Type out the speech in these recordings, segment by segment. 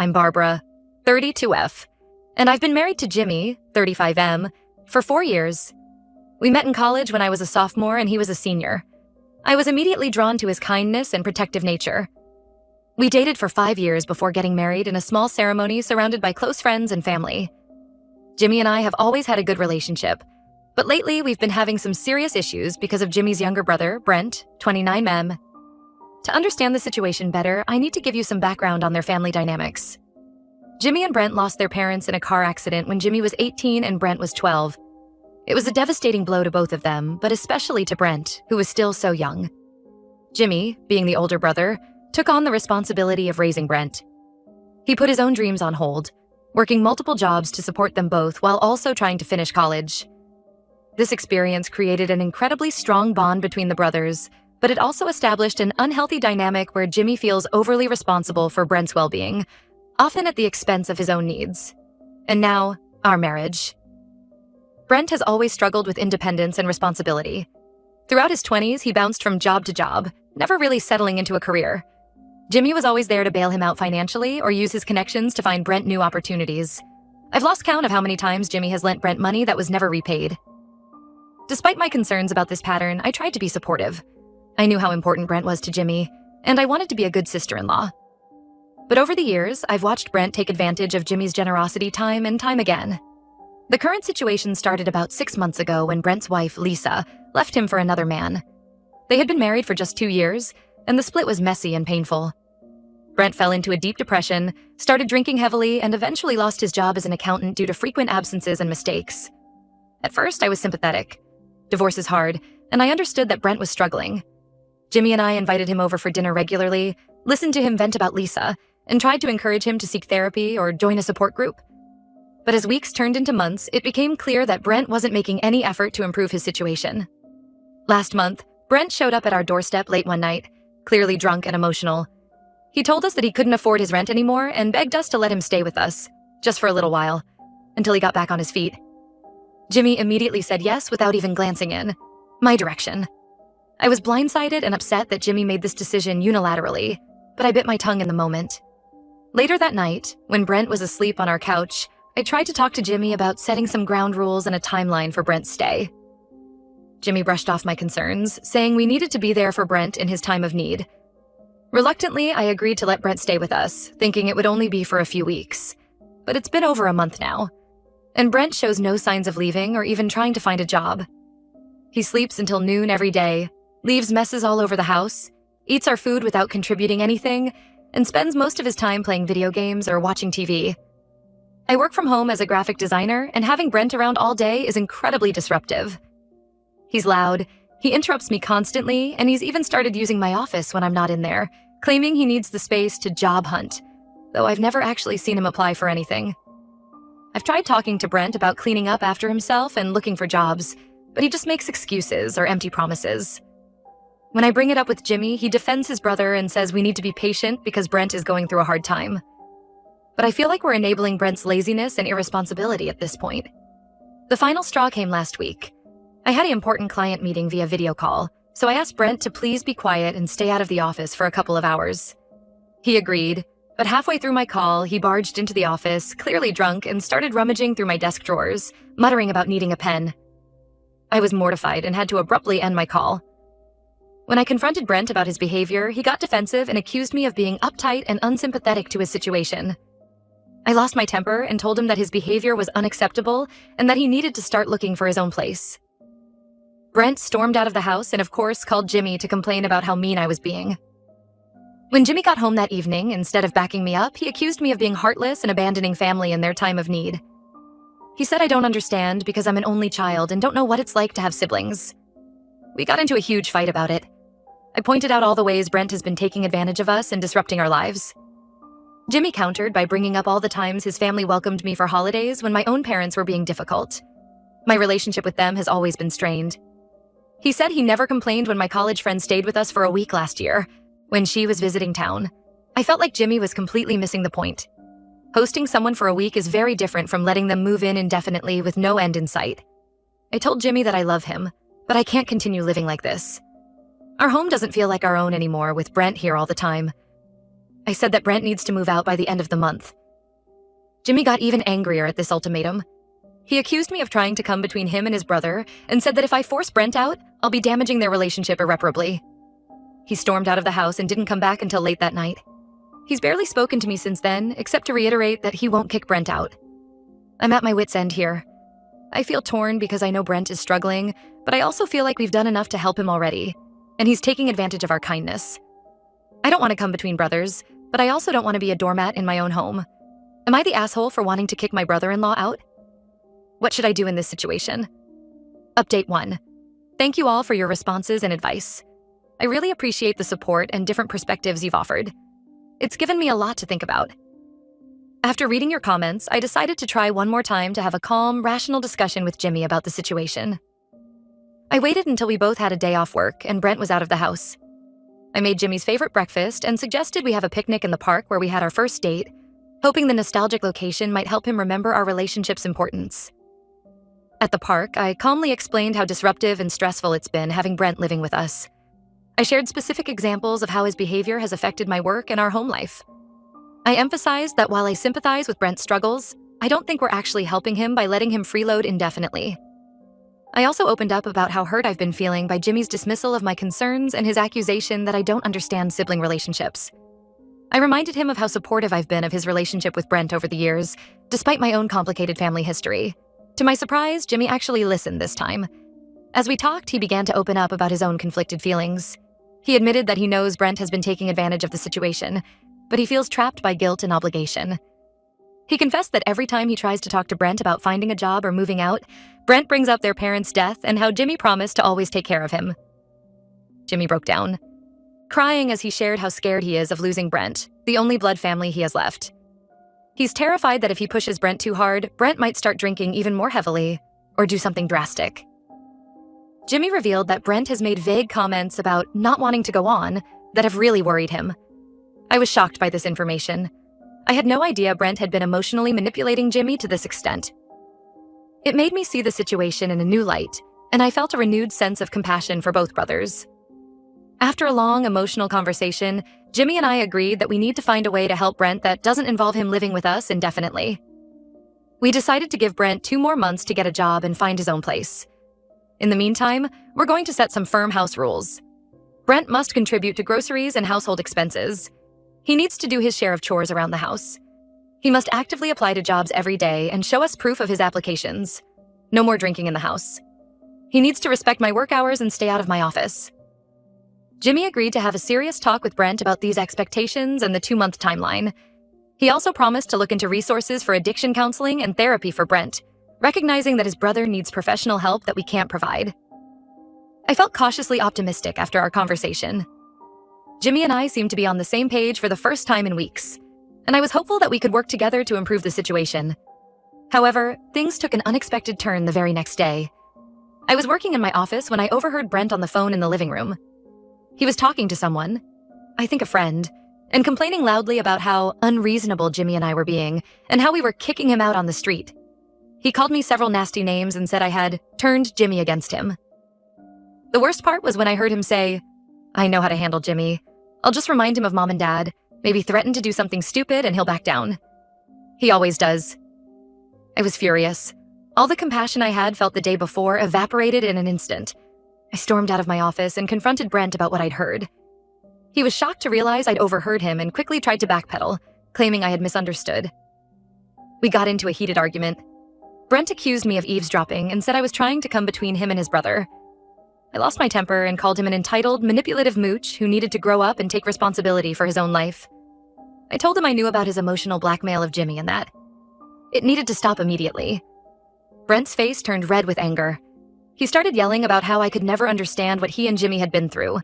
I'm Barbara, 32F, and I've been married to Jimmy, 35M, for 4 years. We met in college when I was a sophomore and he was a senior. I was immediately drawn to his kindness and protective nature. We dated for 5 years before getting married in a small ceremony surrounded by close friends and family. Jimmy and I have always had a good relationship, but lately we've been having some serious issues because of Jimmy's younger brother, Brent, 29M. To understand the situation better, I need to give you some background on their family dynamics. Jimmy and Brent lost their parents in a car accident when Jimmy was 18 and Brent was 12. It was a devastating blow to both of them, but especially to Brent, who was still so young. Jimmy, being the older brother, took on the responsibility of raising Brent. He put his own dreams on hold, working multiple jobs to support them both while also trying to finish college. This experience created an incredibly strong bond between the brothers, but it also established an unhealthy dynamic where Jimmy feels overly responsible for Brent's well-being, often at the expense of his own needs. And now, our marriage. Brent has always struggled with independence and responsibility. Throughout his 20s, he bounced from job to job, never really settling into a career. Jimmy was always there to bail him out financially or use his connections to find Brent new opportunities. I've lost count of how many times Jimmy has lent Brent money that was never repaid. Despite my concerns about this pattern, I tried to be supportive. I knew how important Brent was to Jimmy, and I wanted to be a good sister-in-law. But over the years, I've watched Brent take advantage of Jimmy's generosity time and time again. The current situation started about 6 months ago when Brent's wife, Lisa, left him for another man. They had been married for just 2 years, and the split was messy and painful. Brent fell into a deep depression, started drinking heavily, and eventually lost his job as an accountant due to frequent absences and mistakes. At first, I was sympathetic. Divorce is hard, and I understood that Brent was struggling. Jimmy and I invited him over for dinner regularly, listened to him vent about Lisa, and tried to encourage him to seek therapy or join a support group. But as weeks turned into months, it became clear that Brent wasn't making any effort to improve his situation. Last month, Brent showed up at our doorstep late one night, clearly drunk and emotional. He told us that he couldn't afford his rent anymore and begged us to let him stay with us, just for a little while, until he got back on his feet. Jimmy immediately said yes without even glancing in my direction. I was blindsided and upset that Jimmy made this decision unilaterally, but I bit my tongue in the moment. Later that night, when Brent was asleep on our couch, I tried to talk to Jimmy about setting some ground rules and a timeline for Brent's stay. Jimmy brushed off my concerns, saying we needed to be there for Brent in his time of need. Reluctantly, I agreed to let Brent stay with us, thinking it would only be for a few weeks. But it's been over a month now, and Brent shows no signs of leaving or even trying to find a job. He sleeps until noon every day, leaves messes all over the house, eats our food without contributing anything, and spends most of his time playing video games or watching TV. I work from home as a graphic designer, and having Brent around all day is incredibly disruptive. He's loud, he interrupts me constantly, and he's even started using my office when I'm not in there, claiming he needs the space to job hunt, though I've never actually seen him apply for anything. I've tried talking to Brent about cleaning up after himself and looking for jobs, but he just makes excuses or empty promises. When I bring it up with Jimmy, he defends his brother and says we need to be patient because Brent is going through a hard time. But I feel like we're enabling Brent's laziness and irresponsibility at this point. The final straw came last week. I had an important client meeting via video call, so I asked Brent to please be quiet and stay out of the office for a couple of hours. He agreed, but halfway through my call, he barged into the office, clearly drunk, and started rummaging through my desk drawers, muttering about needing a pen. I was mortified and had to abruptly end my call. When I confronted Brent about his behavior, he got defensive and accused me of being uptight and unsympathetic to his situation. I lost my temper and told him that his behavior was unacceptable and that he needed to start looking for his own place. Brent stormed out of the house and, of course, called Jimmy to complain about how mean I was being. When Jimmy got home that evening, instead of backing me up, he accused me of being heartless and abandoning family in their time of need. He said I don't understand because I'm an only child and don't know what it's like to have siblings. We got into a huge fight about it. I pointed out all the ways Brent has been taking advantage of us and disrupting our lives. Jimmy countered by bringing up all the times his family welcomed me for holidays when my own parents were being difficult. My relationship with them has always been strained. He said he never complained when my college friend stayed with us for a week last year, when she was visiting town. I felt like Jimmy was completely missing the point. Hosting someone for a week is very different from letting them move in indefinitely with no end in sight. I told Jimmy that I love him, but I can't continue living like this. Our home doesn't feel like our own anymore with Brent here all the time. I said that Brent needs to move out by the end of the month. Jimmy got even angrier at this ultimatum. He accused me of trying to come between him and his brother and said that if I force Brent out, I'll be damaging their relationship irreparably. He stormed out of the house and didn't come back until late that night. He's barely spoken to me since then, except to reiterate that he won't kick Brent out. I'm at my wit's end here. I feel torn because I know Brent is struggling, but I also feel like we've done enough to help him already, and he's taking advantage of our kindness. I don't want to come between brothers, but I also don't want to be a doormat in my own home. Am I the asshole for wanting to kick my brother-in-law out? What should I do in this situation? Update 1. Thank you all for your responses and advice. I really appreciate the support and different perspectives you've offered. It's given me a lot to think about. After reading your comments, I decided to try one more time to have a calm, rational discussion with Jimmy about the situation. I waited until we both had a day off work and Brent was out of the house. I made Jimmy's favorite breakfast and suggested we have a picnic in the park where we had our first date, hoping the nostalgic location might help him remember our relationship's importance. At the park, I calmly explained how disruptive and stressful it's been having Brent living with us. I shared specific examples of how his behavior has affected my work and our home life. I emphasized that while I sympathize with Brent's struggles, I don't think we're actually helping him by letting him freeload indefinitely. I also opened up about how hurt I've been feeling by Jimmy's dismissal of my concerns and his accusation that I don't understand sibling relationships. I reminded him of how supportive I've been of his relationship with Brent over the years, despite my own complicated family history. To my surprise, Jimmy actually listened this time. As we talked, he began to open up about his own conflicted feelings. He admitted that he knows Brent has been taking advantage of the situation, but he feels trapped by guilt and obligation. He confessed that every time he tries to talk to Brent about finding a job or moving out, Brent brings up their parents' death and how Jimmy promised to always take care of him. Jimmy broke down, crying as he shared how scared he is of losing Brent, the only blood family he has left. He's terrified that if he pushes Brent too hard, Brent might start drinking even more heavily or do something drastic. Jimmy revealed that Brent has made vague comments about not wanting to go on that have really worried him. I was shocked by this information. I had no idea Brent had been emotionally manipulating Jimmy to this extent. It made me see the situation in a new light, and I felt a renewed sense of compassion for both brothers. After a long, emotional conversation, Jimmy and I agreed that we need to find a way to help Brent that doesn't involve him living with us indefinitely. We decided to give Brent 2 more months to get a job and find his own place. In the meantime, we're going to set some firm house rules. Brent must contribute to groceries and household expenses. He needs to do his share of chores around the house. He must actively apply to jobs every day and show us proof of his applications. No more drinking in the house. He needs to respect my work hours and stay out of my office. Jimmy agreed to have a serious talk with Brent about these expectations and the 2-month timeline. He also promised to look into resources for addiction counseling and therapy for Brent, recognizing that his brother needs professional help that we can't provide. I felt cautiously optimistic after our conversation. Jimmy and I seemed to be on the same page for the first time in weeks, and I was hopeful that we could work together to improve the situation. However, things took an unexpected turn the very next day. I was working in my office when I overheard Brent on the phone in the living room. He was talking to someone, I think a friend, and complaining loudly about how unreasonable Jimmy and I were being, and how we were kicking him out on the street. He called me several nasty names and said I had turned Jimmy against him. The worst part was when I heard him say, "I know how to handle Jimmy. I'll just remind him of mom and dad, maybe threaten to do something stupid and he'll back down. He always does." I was furious. All the compassion I had felt the day before evaporated in an instant. I stormed out of my office and confronted Brent about what I'd heard. He was shocked to realize I'd overheard him and quickly tried to backpedal, claiming I had misunderstood. We got into a heated argument. Brent accused me of eavesdropping and said I was trying to come between him and his brother. I lost my temper and called him an entitled, manipulative mooch who needed to grow up and take responsibility for his own life. I told him I knew about his emotional blackmail of Jimmy and that it needed to stop immediately. Brent's face turned red with anger. He started yelling about how I could never understand what he and Jimmy had been through,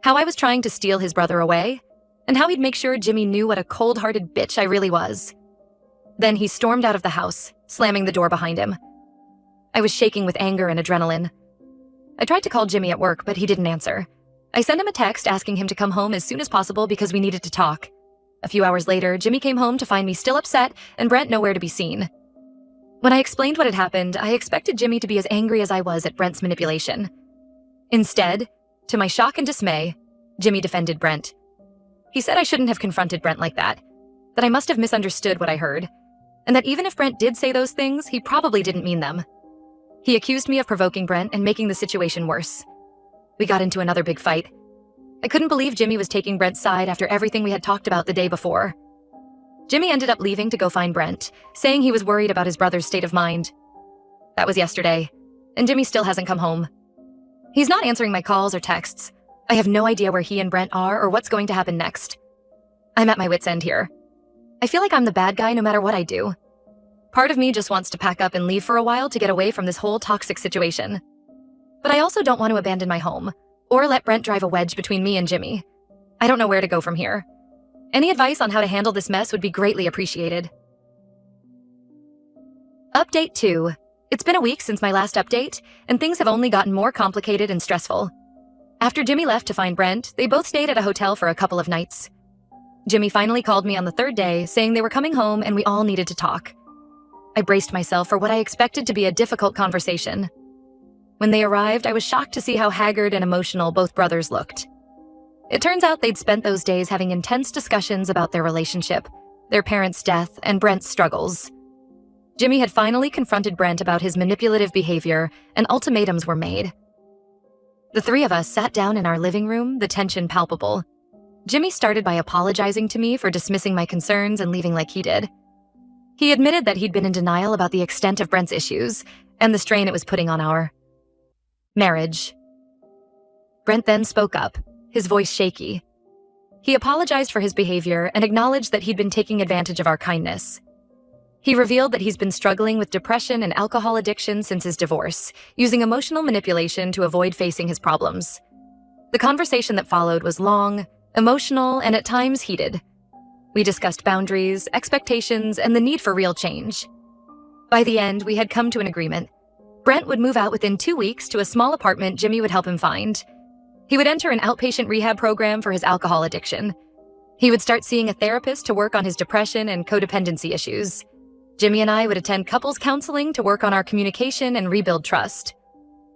how I was trying to steal his brother away, and how he'd make sure Jimmy knew what a cold-hearted bitch I really was. Then he stormed out of the house, slamming the door behind him. I was shaking with anger and adrenaline. I tried to call Jimmy at work, but he didn't answer. I sent him a text asking him to come home as soon as possible because we needed to talk. A few hours later, Jimmy came home to find me still upset and Brent nowhere to be seen. When I explained what had happened, I expected Jimmy to be as angry as I was at Brent's manipulation. Instead, to my shock and dismay, Jimmy defended Brent. He said I shouldn't have confronted Brent like that I must have misunderstood what I heard, and that even if Brent did say those things, he probably didn't mean them. He accused me of provoking Brent and making the situation worse. We got into another big fight. I couldn't believe Jimmy was taking Brent's side after everything we had talked about the day before. Jimmy ended up leaving to go find Brent, saying he was worried about his brother's state of mind. That was yesterday, and Jimmy still hasn't come home. He's not answering my calls or texts. I have no idea where he and Brent are or what's going to happen next. I'm at my wit's end here. I feel like I'm the bad guy no matter what I do. Part of me just wants to pack up and leave for a while to get away from this whole toxic situation. But I also don't want to abandon my home, or let Brent drive a wedge between me and Jimmy. I don't know where to go from here. Any advice on how to handle this mess would be greatly appreciated. Update 2. It's been a week since my last update, and things have only gotten more complicated and stressful. After Jimmy left to find Brent, they both stayed at a hotel for a couple of nights. Jimmy finally called me on the third day, saying they were coming home and we all needed to talk. I braced myself for what I expected to be a difficult conversation. When they arrived, I was shocked to see how haggard and emotional both brothers looked. It turns out they'd spent those days having intense discussions about their relationship, their parents' death, and Brent's struggles. Jimmy had finally confronted Brent about his manipulative behavior, and ultimatums were made. The three of us sat down in our living room, the tension palpable. Jimmy started by apologizing to me for dismissing my concerns and leaving like he did. He admitted that he'd been in denial about the extent of Brent's issues and the strain it was putting on our marriage. Brent then spoke up, his voice shaky. He apologized for his behavior and acknowledged that he'd been taking advantage of our kindness. He revealed that he's been struggling with depression and alcohol addiction since his divorce, using emotional manipulation to avoid facing his problems. The conversation that followed was long, emotional, and at times heated. We discussed boundaries, expectations, and the need for real change. By the end, we had come to an agreement. Brent would move out within 2 weeks to a small apartment Jimmy would help him find. He would enter an outpatient rehab program for his alcohol addiction. He would start seeing a therapist to work on his depression and codependency issues. Jimmy and I would attend couples counseling to work on our communication and rebuild trust.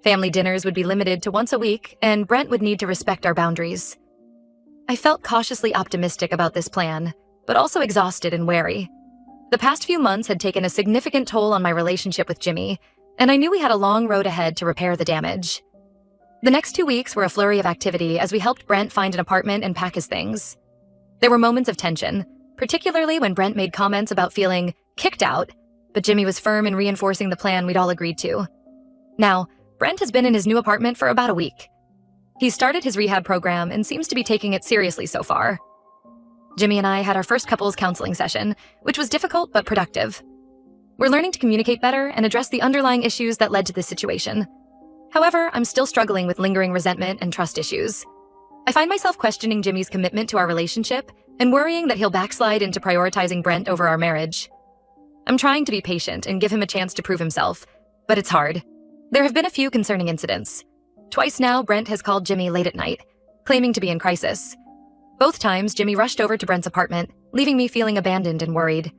Family dinners would be limited to once a week, and Brent would need to respect our boundaries. I felt cautiously optimistic about this plan, but also exhausted and wary. The past few months had taken a significant toll on my relationship with Jimmy, and I knew we had a long road ahead to repair the damage. The next 2 weeks were a flurry of activity as we helped Brent find an apartment and pack his things. There were moments of tension, particularly when Brent made comments about feeling kicked out, but Jimmy was firm in reinforcing the plan we'd all agreed to. Now, Brent has been in his new apartment for about a week. He started his rehab program and seems to be taking it seriously so far. Jimmy and I had our first couples counseling session, which was difficult but productive. We're learning to communicate better and address the underlying issues that led to this situation. However, I'm still struggling with lingering resentment and trust issues. I find myself questioning Jimmy's commitment to our relationship and worrying that he'll backslide into prioritizing Brent over our marriage. I'm trying to be patient and give him a chance to prove himself, but it's hard. There have been a few concerning incidents. Twice now, Brent has called Jimmy late at night, claiming to be in crisis. Both times, Jimmy rushed over to Brent's apartment, leaving me feeling abandoned and worried.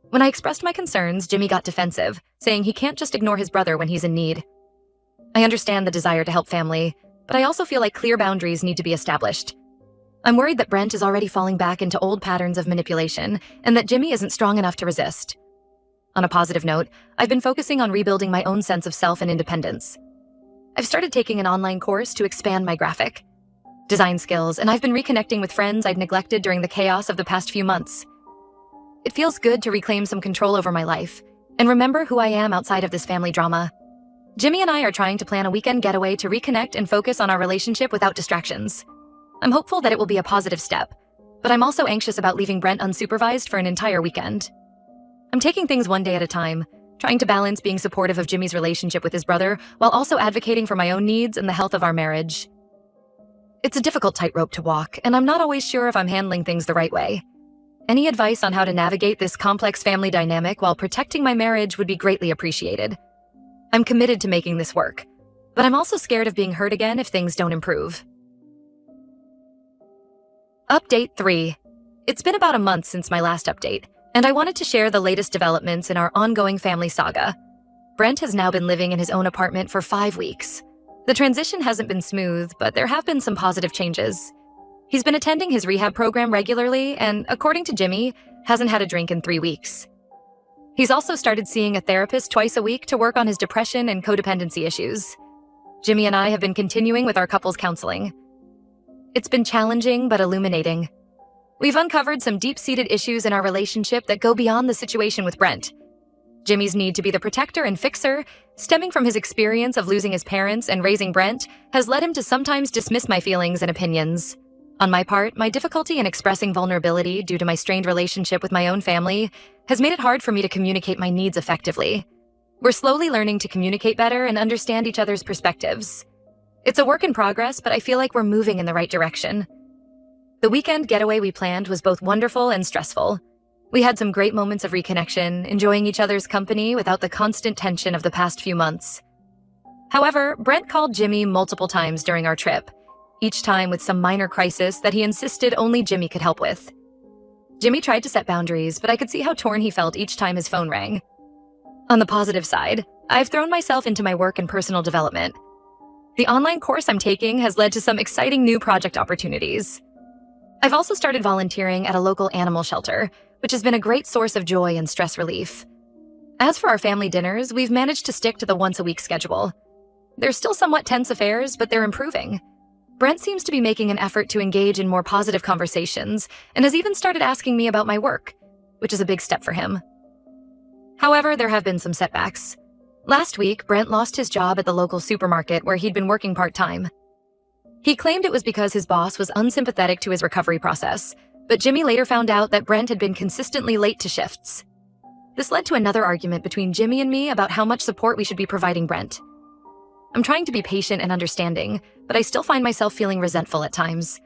When I expressed my concerns, Jimmy got defensive, saying he can't just ignore his brother when he's in need. I understand the desire to help family, but I also feel like clear boundaries need to be established. I'm worried that Brent is already falling back into old patterns of manipulation and that Jimmy isn't strong enough to resist. On a positive note, I've been focusing on rebuilding my own sense of self and independence. I've started taking an online course to expand my graphic design skills, and I've been reconnecting with friends I'd neglected during the chaos of the past few months. It feels good to reclaim some control over my life and remember who I am outside of this family drama. Jimmy and I are trying to plan a weekend getaway to reconnect and focus on our relationship without distractions. I'm hopeful that it will be a positive step, but I'm also anxious about leaving Brent unsupervised for an entire weekend. I'm taking things one day at a time, trying to balance being supportive of Jimmy's relationship with his brother while also advocating for my own needs and the health of our marriage. It's a difficult tightrope to walk, and I'm not always sure if I'm handling things the right way. Any advice on how to navigate this complex family dynamic while protecting my marriage would be greatly appreciated. I'm committed to making this work, but I'm also scared of being hurt again if things don't improve. Update 3. It's been about a month since my last update, and I wanted to share the latest developments in our ongoing family saga. Brent has now been living in his own apartment for 5 weeks. The transition hasn't been smooth, but there have been some positive changes. He's been attending his rehab program regularly and, according to Jimmy, hasn't had a drink in 3 weeks. He's also started seeing a therapist twice a week to work on his depression and codependency issues. Jimmy and I have been continuing with our couples counseling. It's been challenging but illuminating. We've uncovered some deep-seated issues in our relationship that go beyond the situation with Brent. Jimmy's need to be the protector and fixer, stemming from his experience of losing his parents and raising Brent, has led him to sometimes dismiss my feelings and opinions. On my part, my difficulty in expressing vulnerability due to my strained relationship with my own family has made it hard for me to communicate my needs effectively. We're slowly learning to communicate better and understand each other's perspectives. It's a work in progress, but I feel like we're moving in the right direction. The weekend getaway we planned was both wonderful and stressful. We had some great moments of reconnection, enjoying each other's company without the constant tension of the past few months. However, Brent called Jimmy multiple times during our trip, each time with some minor crisis that he insisted only Jimmy could help with. Jimmy tried to set boundaries, but I could see how torn he felt each time his phone rang. On the positive side, I've thrown myself into my work and personal development. The online course I'm taking has led to some exciting new project opportunities. I've also started volunteering at a local animal shelter, which has been a great source of joy and stress relief. As for our family dinners, we've managed to stick to the once-a-week schedule. They're still somewhat tense affairs, but they're improving. Brent seems to be making an effort to engage in more positive conversations and has even started asking me about my work, which is a big step for him. However, there have been some setbacks. Last week, Brent lost his job at the local supermarket where he'd been working part-time. He claimed it was because his boss was unsympathetic to his recovery process, but Jimmy later found out that Brent had been consistently late to shifts. This led to another argument between Jimmy and me about how much support we should be providing Brent. I'm trying to be patient and understanding, but I still find myself feeling resentful at times.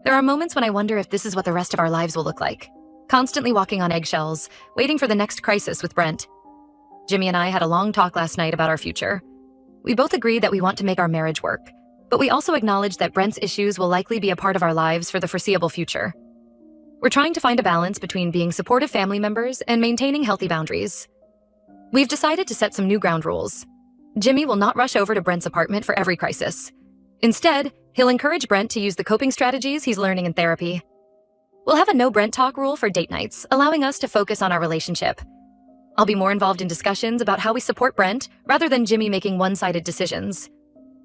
There are moments when I wonder if this is what the rest of our lives will look like, constantly walking on eggshells, waiting for the next crisis with Brent. Jimmy and I had a long talk last night about our future. We both agreed that we want to make our marriage work, but we also acknowledged that Brent's issues will likely be a part of our lives for the foreseeable future. We're trying to find a balance between being supportive family members and maintaining healthy boundaries. We've decided to set some new ground rules. Jimmy will not rush over to Brent's apartment for every crisis. Instead, he'll encourage Brent to use the coping strategies he's learning in therapy. We'll have a no Brent talk rule for date nights, allowing us to focus on our relationship. I'll be more involved in discussions about how we support Brent rather than Jimmy making one-sided decisions.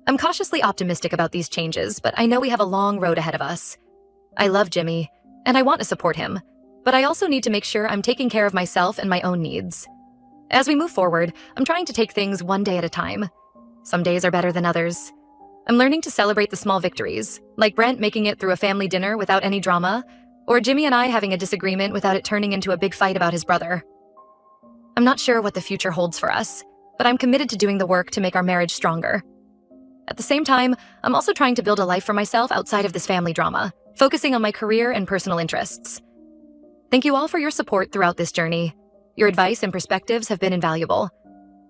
I'm cautiously optimistic about these changes, but I know we have a long road ahead of us. I love Jimmy, and I want to support him, but I also need to make sure I'm taking care of myself and my own needs. As we move forward, I'm trying to take things one day at a time. Some days are better than others. I'm learning to celebrate the small victories, like Brent making it through a family dinner without any drama, or Jimmy and I having a disagreement without it turning into a big fight about his brother. I'm not sure what the future holds for us, but I'm committed to doing the work to make our marriage stronger. At the same time, I'm also trying to build a life for myself outside of this family drama, focusing on my career and personal interests. Thank you all for your support throughout this journey. Your advice and perspectives have been invaluable.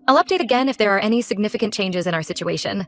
I'll update again if there are any significant changes in our situation.